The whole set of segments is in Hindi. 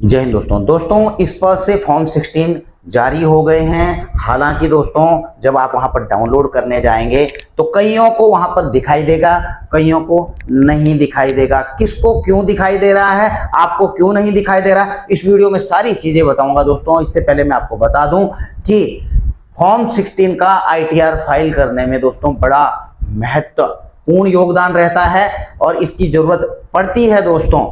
जय हिंद दोस्तों इस पर से फॉर्म 16 जारी हो गए हैं। हालांकि दोस्तों जब आप वहां पर डाउनलोड करने जाएंगे तो कईयों को वहां पर दिखाई देगा, कईयों को नहीं दिखाई देगा। किसको क्यों दिखाई दे रहा है, आपको क्यों नहीं दिखाई दे रहा, इस वीडियो में सारी चीजें बताऊंगा दोस्तों। इससे पहले मैं आपको बता दूं कि फॉर्म 16 का ITR फाइल करने में दोस्तों बड़ा महत्वपूर्ण योगदान रहता है और इसकी जरूरत पड़ती है दोस्तों,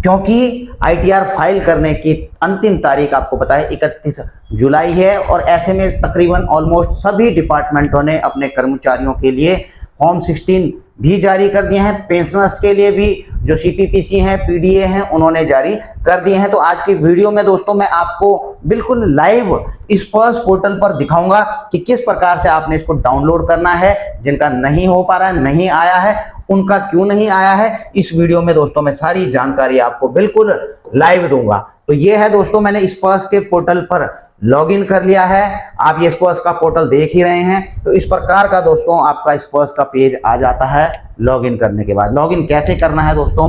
क्योंकि ITR फाइल करने की अंतिम तारीख आपको पता है 31 जुलाई है। और ऐसे में तकरीबन ऑलमोस्ट सभी डिपार्टमेंटों ने अपने कर्मचारियों के लिए फॉर्म 16 भी जारी कर दिए हैं। पेंशनर्स के लिए भी जो CPPC हैं, PDA हैं, उन्होंने जारी कर दिए हैं। तो आज की वीडियो में दोस्तों मैं आपको बिल्कुल लाइव इस पर्स पोर्टल पर दिखाऊंगा कि किस प्रकार से आपने इसको डाउनलोड करना है। जिनका नहीं हो पा रहा है, नहीं आया है, उनका क्यों नहीं आया है, इस वीडियो में दोस्तों मैं सारी जानकारी आपको बिल्कुल लाइव दूंगा। तो ये है दोस्तों, मैंने इस पर्स के पोर्टल पर लॉगिन कर लिया है। आप ये स्पर्श का पोर्टल देख ही रहे हैं। तो इस प्रकार का दोस्तों आपका स्पर्श का पेज आ जाता है लॉगिन करने के बाद। लॉगिन कैसे करना है दोस्तों,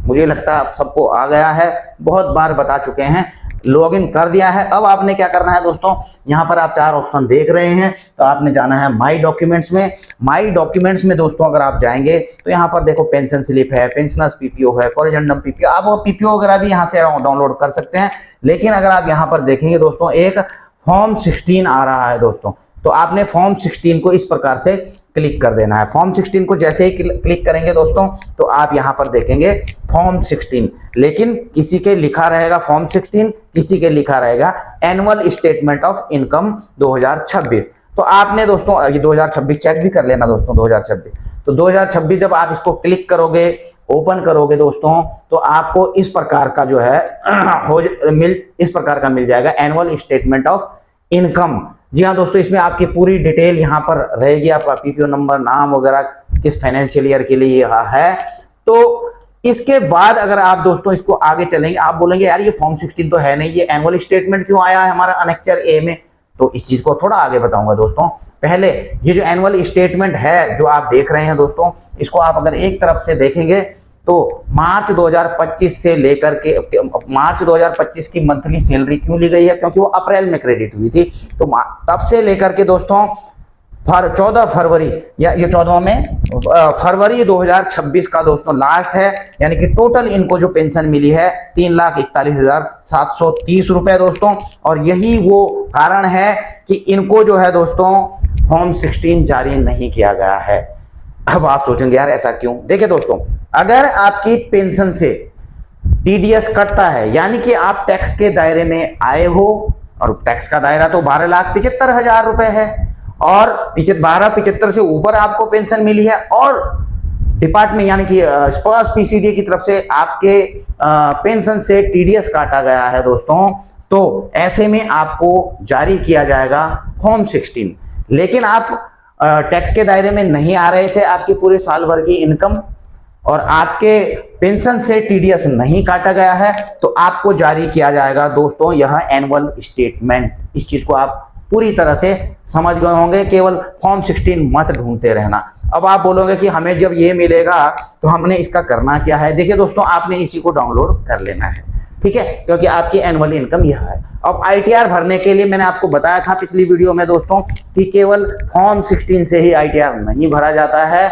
मुझे लगता है आप सबको आ गया है, बहुत बार बता चुके हैं। लॉगिन कर दिया है। अब आपने क्या करना है दोस्तों, यहाँ पर आप 4 ऑप्शन देख रहे हैं। तो आपने जाना है माई डॉक्यूमेंट्स में। माई डॉक्यूमेंट्स में दोस्तों अगर आप जाएंगे तो यहाँ पर देखो पेंशन स्लिप है, पेंशनर्स PPO है, कोरिजेंडम PPO, आप वो PPO वगैरह भी यहाँ से डाउनलोड कर सकते हैं। लेकिन अगर आप यहाँ पर देखेंगे दोस्तों एक फॉर्म 16 आ रहा है दोस्तों। तो आपने फॉर्म 16 को इस प्रकार से क्लिक कर देना है। फॉर्म 16 को जैसे ही क्लिक करेंगे दोस्तों तो आप यहाँ पर देखेंगे फॉर्म 16, लेकिन किसी के लिखा रहेगा फॉर्म 16, किसी के लिखा रहेगा एनुअल स्टेटमेंट ऑफ इनकम 2026। तो आपने दोस्तों ये 2026 चेक भी कर लेना दोस्तों, 2026। तो 2026 जब आप इसको क्लिक करोगे, ओपन करोगे दोस्तों, तो आपको इस प्रकार का जो है इस प्रकार का मिल जाएगा एनुअल स्टेटमेंट ऑफ इनकम। जी हाँ दोस्तों, इसमें आपकी पूरी डिटेल यहाँ पर रहेगी, आपका PPO नंबर, नाम वगैरह, किस फाइनेंशियल ईयर के लिए यह है। तो इसके बाद अगर आप दोस्तों इसको आगे चलेंगे, आप बोलेंगे यार ये फॉर्म 16 तो है नहीं, ये एनुअल स्टेटमेंट क्यों आया है हमारा अनेक्चर A में। तो इस चीज को थोड़ा आगे बताऊंगा दोस्तों। पहले ये जो एनुअल स्टेटमेंट है जो आप देख रहे हैं दोस्तों, इसको आप अगर एक तरफ से देखेंगे तो मार्च 2025 से लेकर के मार्च 2025 की मंथली सैलरी क्यों ली गई है, क्योंकि वो अप्रैल में क्रेडिट हुई थी। तो तब से लेकर के दोस्तों 14 फरवरी या ये 14 में फरवरी 2026 का दोस्तों लास्ट है। यानी कि टोटल इनको जो पेंशन मिली है 3,41,730 रुपए दोस्तों। और यही वो कारण है कि इनको जो है दोस्तों फॉर्म 16 जारी नहीं किया गया है। अब आप सोचेंगे यार ऐसा क्यों। देखिए दोस्तों, अगर आपकी पेंशन से TDS कटता है, यानी कि आप टैक्स के दायरे में आए हो, और टैक्स का दायरा तो 12,75,000 रुपए है, और 12,75,000 से ऊपर आपको पेंशन मिली है, और डिपार्टमेंट यानी कि स्पर्श PCD की तरफ से आपके पेंशन से TDS काटा गया है दोस्तों, तो ऐसे में आपको जारी किया जाएगा फॉर्म 16। लेकिन आप टैक्स के दायरे में नहीं आ रहे थे, आपकी पूरे साल भर की इनकम और आपके पेंशन से TDS नहीं काटा गया है, तो आपको जारी किया जाएगा दोस्तों यह एनुअल स्टेटमेंट। इस चीज को आप पूरी तरह से समझ गए होंगे, केवल फॉर्म 16 मत ढूंढते रहना। अब आप बोलोगे कि हमें जब ये मिलेगा तो हमने इसका करना क्या है। देखिए दोस्तों, आपने इसी को डाउनलोड कर लेना है, ठीक है, क्योंकि आपकी एनुअल इनकम यह है। अब ITR भरने के लिए मैंने आपको बताया था पिछली वीडियो में दोस्तों कि केवल फॉर्म 16 से ही ITR नहीं भरा जाता है।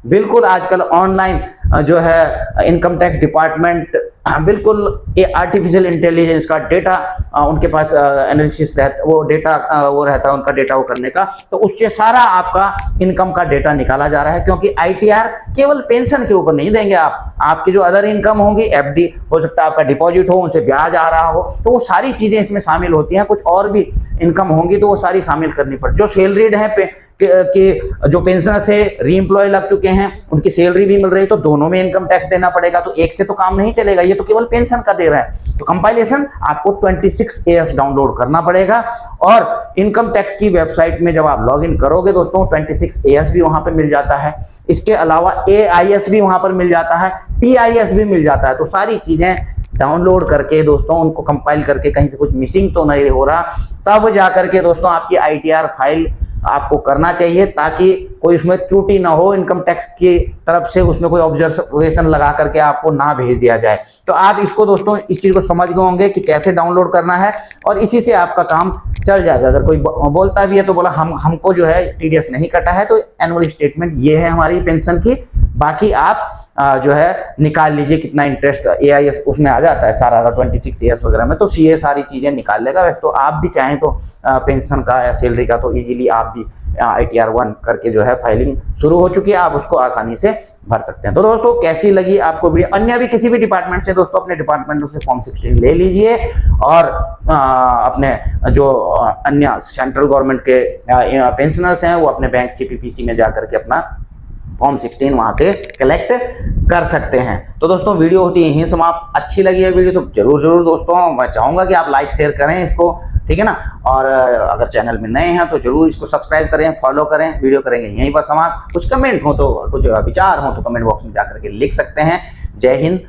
बिल्कुल आजकल ऑनलाइन जो है इनकम टैक्स डिपार्टमेंट बिल्कुल ये आर्टिफिशियल इंटेलिजेंस का डेटा उनके पास एनालिसिस रहता, वो डेटा वो रहता है उनका डेटा वो करने का, तो उससे सारा आपका इनकम का डेटा निकाला जा रहा है। क्योंकि ITR केवल पेंशन के ऊपर नहीं देंगे आप, आपकी जो अदर इनकम होंगी, FD हो सकता है, आपका डिपॉजिट हो, उनसे ब्याज आ रहा हो, तो वो सारी चीजें इसमें शामिल होती हैं। कुछ और भी इनकम होंगी तो वो सारी शामिल करनी पड़ती। जो सैलरीड है कि जो पेंशनर्स थे री एम्प्लॉय लग चुके हैं, उनकी सैलरी भी मिल रही है, तो दोनों में इनकम टैक्स देना पड़ेगा। तो एक से तो काम नहीं चलेगा, ये तो केवल पेंशन का दे रहा है। तो कंपाइलेशन आपको 26AS डाउनलोड करना पड़ेगा, और इनकम टैक्स की वेबसाइट में जब आप लॉगिन करोगे दोस्तों 26AS भी वहां पे मिल जाता है। इसके अलावा AIS भी वहां पर मिल जाता है, TIS भी मिल जाता है। तो सारी चीजें डाउनलोड करके दोस्तों उनको कंपाइल करके कहीं से कुछ मिसिंग तो नहीं हो रहा, तब जाकर के दोस्तों आपकी ITR फाइल आपको करना चाहिए, ताकि कोई उसमें त्रुटि ना हो, इनकम टैक्स की तरफ से उसमें कोई ऑब्जर्वेशन लगा करके आपको ना भेज दिया जाए। तो आप इसको दोस्तों इस चीज़ को समझ गए होंगे कि कैसे डाउनलोड करना है, और इसी से आपका काम चल जाएगा। अगर कोई बोलता भी है तो बोला हमको जो है टीडीएस नहीं कटा है, तो एनुअल स्टेटमेंट ये है हमारी पेंशन की, बाकी आप जो है निकाल लीजिए कितना इंटरेस्ट एआईएस उसमें आ जाता है सारा 26 ईयर्स वगैरह में, तो ये सारी चीजें निकाल लेगा। वैसे तो आप भी चाहें तो पेंशन का या सैलरी का तो इजीली आप भी ITR 1 करके जो है फाइलिंग शुरू हो चुकी है, आप उसको आसानी से भर सकते हैं। तो दोस्तों कैसी लगी आपको वीडियो? अन्य भी किसी भी डिपार्टमेंट से दोस्तों अपने डिपार्टमेंट से फॉर्म 16 ले लीजिए, और अपने जो अन्य सेंट्रल गवर्नमेंट के पेंशनर्स हैं वो अपने बैंक CPPC में जाकर के अपना फॉर्म 16 वहां से कलेक्ट कर सकते हैं। तो दोस्तों वीडियो होती है यहीं समाप्त। अच्छी लगी है वीडियो तो जरूर दोस्तों मैं चाहूंगा कि आप लाइक शेयर करें इसको, ठीक है ना, और अगर चैनल में नए हैं तो जरूर इसको सब्सक्राइब करें, फॉलो करें। वीडियो करेंगे यहीं पर समाप्त। कुछ कमेंट हो तो, कुछ विचार हो तो कमेंट बॉक्स में जाकर के लिख सकते हैं। जय हिंद।